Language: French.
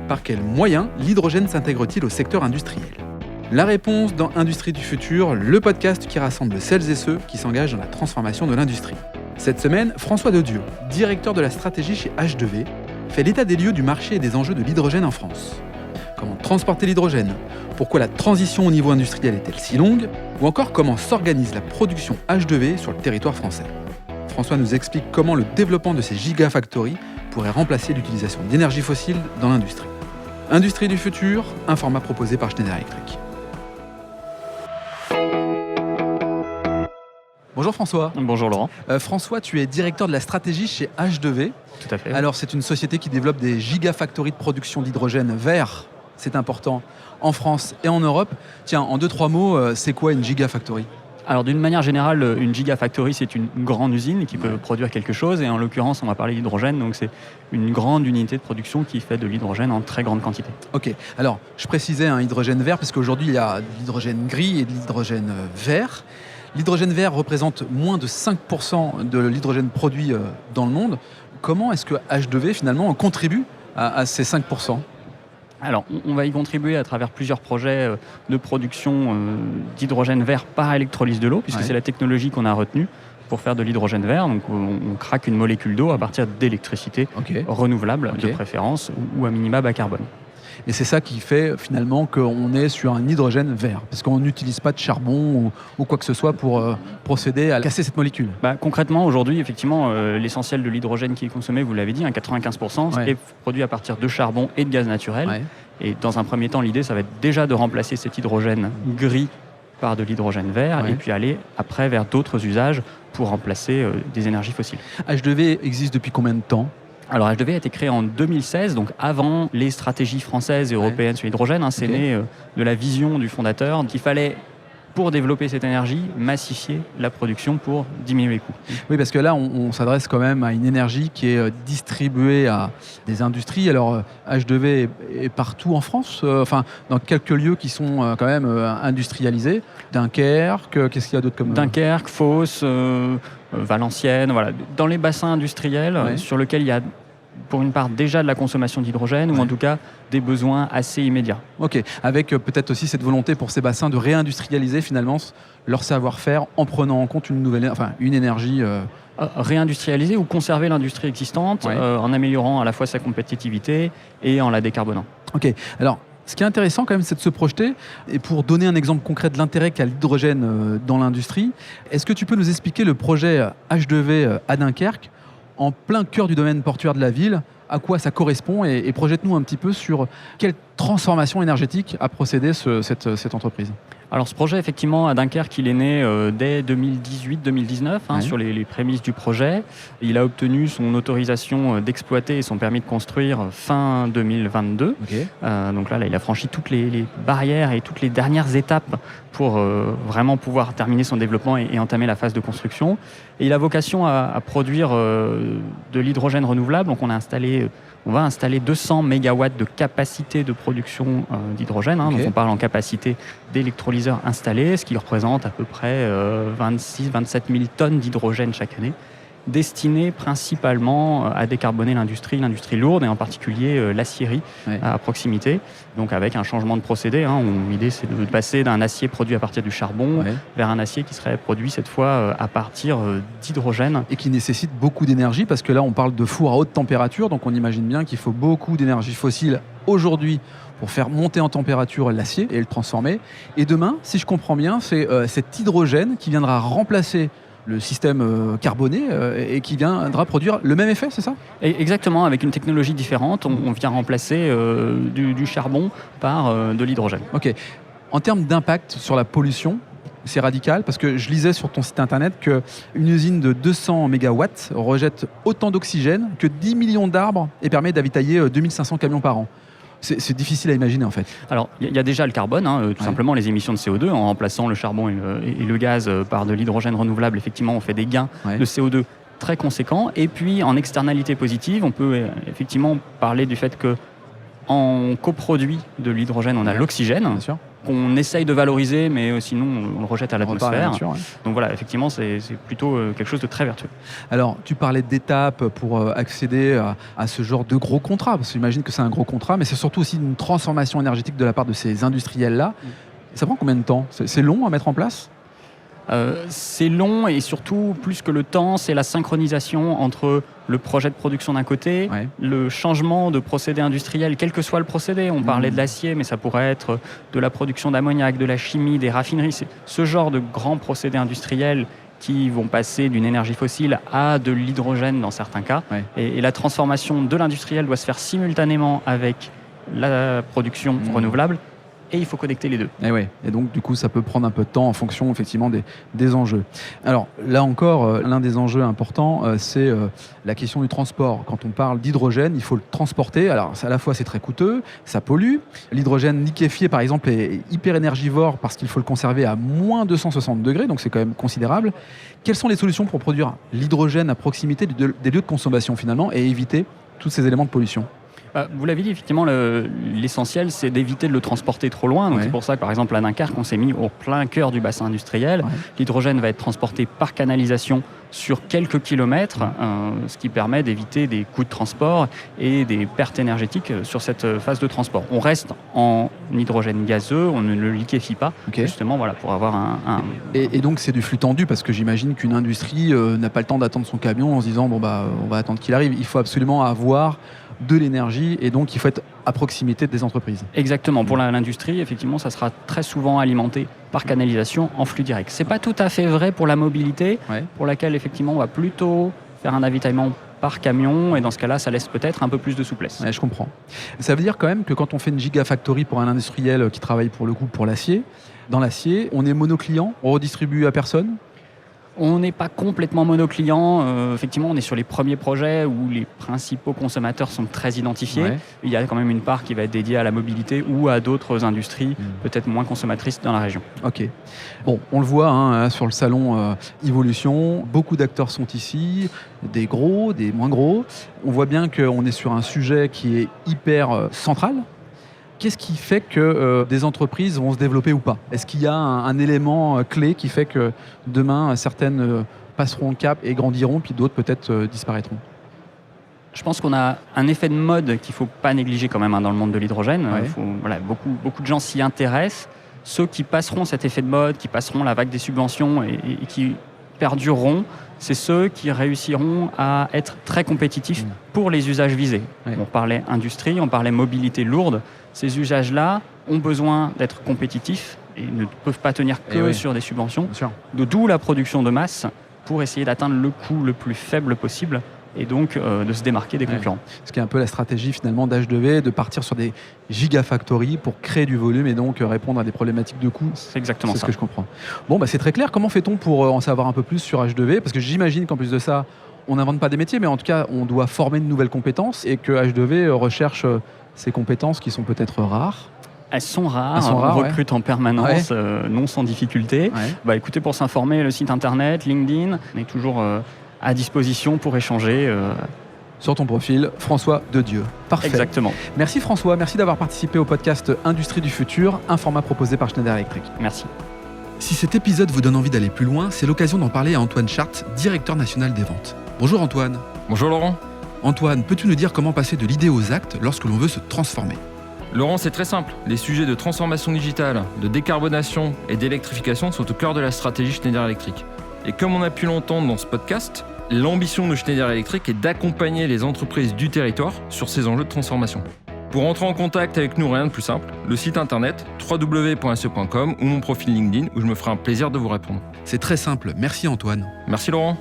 Par quels moyens l'hydrogène s'intègre-t-il au secteur industriel ? La réponse dans Industrie du futur, le podcast qui rassemble celles et ceux qui s'engagent dans la transformation de l'industrie. Cette semaine, François Dedieu, directeur de la stratégie chez H2V, fait l'état des lieux du marché et des enjeux de l'hydrogène en France. Comment transporter l'hydrogène ? Pourquoi la transition au niveau industriel est-elle si longue ? Ou encore comment s'organise la production H2V sur le territoire français ? François nous explique comment le développement de ces gigafactories pourrait remplacer l'utilisation d'énergie fossile dans l'industrie. Industrie du futur, un format proposé par Schneider Electric. Bonjour François. Bonjour Laurent. François, tu es directeur de la stratégie chez H2V. Tout à fait. Alors c'est une société qui développe des gigafactories de production d'hydrogène vert, c'est important, en France et en Europe. Tiens, en 2-3 mots, c'est quoi une gigafactory ? Alors d'une manière générale, une gigafactory, c'est une grande usine qui peut produire quelque chose. Et en l'occurrence, on va parler d'hydrogène. Donc c'est une grande unité de production qui fait de l'hydrogène en très grande quantité. Ok, alors je précisais un hydrogène vert parce qu'aujourd'hui il y a de l'hydrogène gris et de l'hydrogène vert. L'hydrogène vert représente moins de 5% de l'hydrogène produit dans le monde. Comment est-ce que H2V finalement contribue à ces 5% ? Alors, on va y contribuer à travers plusieurs projets de production d'hydrogène vert par électrolyse de l'eau, puisque c'est la technologie qu'on a retenue pour faire de l'hydrogène vert. Donc, on craque une molécule d'eau à partir d'électricité renouvelable, de préférence, ou à minima bas carbone. Et c'est ça qui fait finalement qu'on est sur un hydrogène vert, parce qu'on n'utilise pas de charbon ou quoi que ce soit pour procéder à casser cette molécule. Concrètement, aujourd'hui, effectivement, l'essentiel de l'hydrogène qui est consommé, vous l'avez dit, 95%, est produit à partir de charbon et de gaz naturel. Ouais. Et dans un premier temps, l'idée, ça va être déjà de remplacer cet hydrogène gris par de l'hydrogène vert, et puis aller après vers d'autres usages pour remplacer des énergies fossiles. H2V existe depuis combien de temps ? Alors H2V a été créé en 2016, donc avant les stratégies françaises et européennes sur l'hydrogène. C'est né de la vision du fondateur qu'il fallait, pour développer cette énergie, massifier la production pour diminuer les coûts. Oui, parce que là, on s'adresse quand même à une énergie qui est distribuée à des industries. Alors H2V est partout en France, dans quelques lieux qui sont quand même industrialisés. Dunkerque, qu'est-ce qu'il y a d'autre comme... Dunkerque, Fos, Valenciennes, voilà. Dans les bassins industriels sur lesquels il y a pour une part déjà de la consommation d'hydrogène ou en tout cas des besoins assez immédiats. Ok, avec peut-être aussi cette volonté pour ces bassins de réindustrialiser finalement leur savoir-faire en prenant en compte une énergie... Réindustrialiser ou conserver l'industrie existante en améliorant à la fois sa compétitivité et en la décarbonant. Ok, alors... Ce qui est intéressant quand même, c'est de se projeter. Et pour donner un exemple concret de l'intérêt qu'a l'hydrogène dans l'industrie, est-ce que tu peux nous expliquer le projet H2V à Dunkerque, en plein cœur du domaine portuaire de la ville, à quoi ça correspond et projette-nous un petit peu sur quelle transformation énergétique a procédé cette entreprise. Alors ce projet, effectivement, à Dunkerque, il est né dès 2018-2019, sur les prémices du projet. Il a obtenu son autorisation d'exploiter et son permis de construire fin 2022. Donc là, il a franchi toutes les barrières et toutes les dernières étapes pour vraiment pouvoir terminer son développement et entamer la phase de construction. Et il a vocation à produire de l'hydrogène renouvelable. Donc on va installer 200 MW de capacité de production d'hydrogène. Donc on parle en capacité d'électrolyseurs installés, ce qui représente à peu près 26-27 000 tonnes d'hydrogène chaque année, destinés principalement à décarboner l'industrie lourde et en particulier l'acierie à proximité. Donc avec un changement de procédé, l'idée c'est de passer d'un acier produit à partir du charbon vers un acier qui serait produit cette fois à partir d'hydrogène. Et qui nécessite beaucoup d'énergie parce que là on parle de four à haute température, donc on imagine bien qu'il faut beaucoup d'énergie fossile aujourd'hui pour faire monter en température l'acier et le transformer. Et demain, si je comprends bien, c'est cet hydrogène qui viendra remplacer le système carboné et qui viendra produire le même effet, c'est ça ? Exactement, avec une technologie différente, on vient remplacer du charbon par de l'hydrogène. Ok. En termes d'impact sur la pollution, c'est radical parce que je lisais sur ton site internet qu'une usine de 200 MW rejette autant d'oxygène que 10 millions d'arbres et permet d'avitailler 2500 camions par an. C'est difficile à imaginer en fait. Alors il y a déjà le carbone, tout simplement les émissions de CO2 en remplaçant le charbon et le gaz par de l'hydrogène renouvelable. Effectivement, on fait des gains de CO2 très conséquents. Et puis en externalité positive, on peut effectivement parler du fait que en coproduit de l'hydrogène, on a l'oxygène. qu'on essaye de valoriser, mais sinon on le rejette à l'atmosphère. Nature, ouais. Donc voilà, effectivement, c'est plutôt quelque chose de très vertueux. Alors, tu parlais d'étapes pour accéder à ce genre de gros contrat, parce que j'imagine que c'est un gros contrat, mais c'est surtout aussi une transformation énergétique de la part de ces industriels-là. Ça prend combien de temps ? C'est long à mettre en place ? C'est long et surtout, plus que le temps, c'est la synchronisation entre le projet de production d'un côté, le changement de procédé industriel, quel que soit le procédé. On parlait de l'acier, mais ça pourrait être de la production d'ammoniac, de la chimie, des raffineries. C'est ce genre de grands procédés industriels qui vont passer d'une énergie fossile à de l'hydrogène dans certains cas. Et la transformation de l'industriel doit se faire simultanément avec la production renouvelable. Et il faut connecter les deux. Et donc, du coup, ça peut prendre un peu de temps en fonction, effectivement, des enjeux. Alors, là encore, l'un des enjeux importants, c'est la question du transport. Quand on parle d'hydrogène, il faut le transporter. Alors, à la fois, c'est très coûteux, ça pollue. L'hydrogène liquéfié, par exemple, est hyper énergivore parce qu'il faut le conserver à moins 260 degrés, donc c'est quand même considérable. Quelles sont les solutions pour produire l'hydrogène à proximité des lieux de consommation, finalement, et éviter tous ces éléments de pollution ? Vous l'avez dit, effectivement, l'essentiel, c'est d'éviter de le transporter trop loin. Donc c'est pour ça que, par exemple, à Dunkerque, on s'est mis au plein cœur du bassin industriel. L'hydrogène va être transporté par canalisation sur quelques kilomètres, ce qui permet d'éviter des coûts de transport et des pertes énergétiques sur cette phase de transport. On reste en hydrogène gazeux, on ne le liquéfie pas, justement, voilà, pour avoir un... Et donc, c'est du flux tendu, parce que j'imagine qu'une industrie n'a pas le temps d'attendre son camion en se disant, on va attendre qu'il arrive. Il faut absolument avoir de l'énergie, et donc il faut être à proximité des entreprises. Exactement. Pour l'industrie, effectivement, ça sera très souvent alimenté par canalisation en flux direct. C'est pas tout à fait vrai pour la mobilité, pour laquelle effectivement on va plutôt faire un avitaillement par camion, et dans ce cas-là, ça laisse peut-être un peu plus de souplesse. Je comprends. Ça veut dire quand même que quand on fait une gigafactory pour un industriel qui travaille pour le coup pour l'acier, dans l'acier, on est monoclient, on redistribue à personne ? On n'est pas complètement monoclient. Effectivement, on est sur les premiers projets où les principaux consommateurs sont très identifiés. Il y a quand même une part qui va être dédiée à la mobilité ou à d'autres industries peut-être moins consommatrices dans la région. Ok. Bon, on le voit sur le salon Evolution, beaucoup d'acteurs sont ici, des gros, des moins gros. On voit bien qu'on est sur un sujet qui est hyper central. Qu'est-ce qui fait que des entreprises vont se développer ou pas ? Est-ce qu'il y a un élément clé qui fait que demain, certaines passeront le cap et grandiront, puis d'autres peut-être disparaîtront ? Je pense qu'on a un effet de mode qu'il ne faut pas négliger quand même dans le monde de l'hydrogène. Beaucoup de gens s'y intéressent. Ceux qui passeront cet effet de mode, qui passeront la vague des subventions et qui perdureront, c'est ceux qui réussiront à être très compétitifs pour les usages visés. On parlait industrie, on parlait mobilité lourde. Ces usages-là ont besoin d'être compétitifs et ne peuvent pas tenir que sur des subventions. D'où la production de masse pour essayer d'atteindre le coût le plus faible possible et donc de se démarquer des concurrents. Ce qui est un peu la stratégie finalement d'H2V, de partir sur des gigafactories pour créer du volume et donc répondre à des problématiques de coût. C'est exactement ça. C'est ce que je comprends. Bon, c'est très clair. Comment fait-on pour en savoir un peu plus sur H2V ? Parce que j'imagine qu'en plus de ça, on n'invente pas des métiers, mais en tout cas, on doit former de nouvelles compétences et que H2V recherche ces compétences qui sont peut-être rares. Elles sont rares, on recrute en permanence, non sans difficulté. Écoutez, pour s'informer, le site internet, LinkedIn, on est toujours à disposition pour échanger. Sur ton profil, François Dedieu. Parfait. Exactement. Merci François, merci d'avoir participé au podcast Industrie du futur, un format proposé par Schneider Electric. Merci. Si cet épisode vous donne envie d'aller plus loin, c'est l'occasion d'en parler à Antoine Chart, directeur national des ventes. Bonjour Antoine. Bonjour Laurent. Antoine, peux-tu nous dire comment passer de l'idée aux actes lorsque l'on veut se transformer ? Laurent, c'est très simple. Les sujets de transformation digitale, de décarbonation et d'électrification sont au cœur de la stratégie Schneider Electric. Et comme on a pu l'entendre dans ce podcast, l'ambition de Schneider Electric est d'accompagner les entreprises du territoire sur ces enjeux de transformation. Pour entrer en contact avec nous, rien de plus simple, le site internet www.se.com ou mon profil LinkedIn où je me ferai un plaisir de vous répondre. C'est très simple, merci Antoine. Merci Laurent.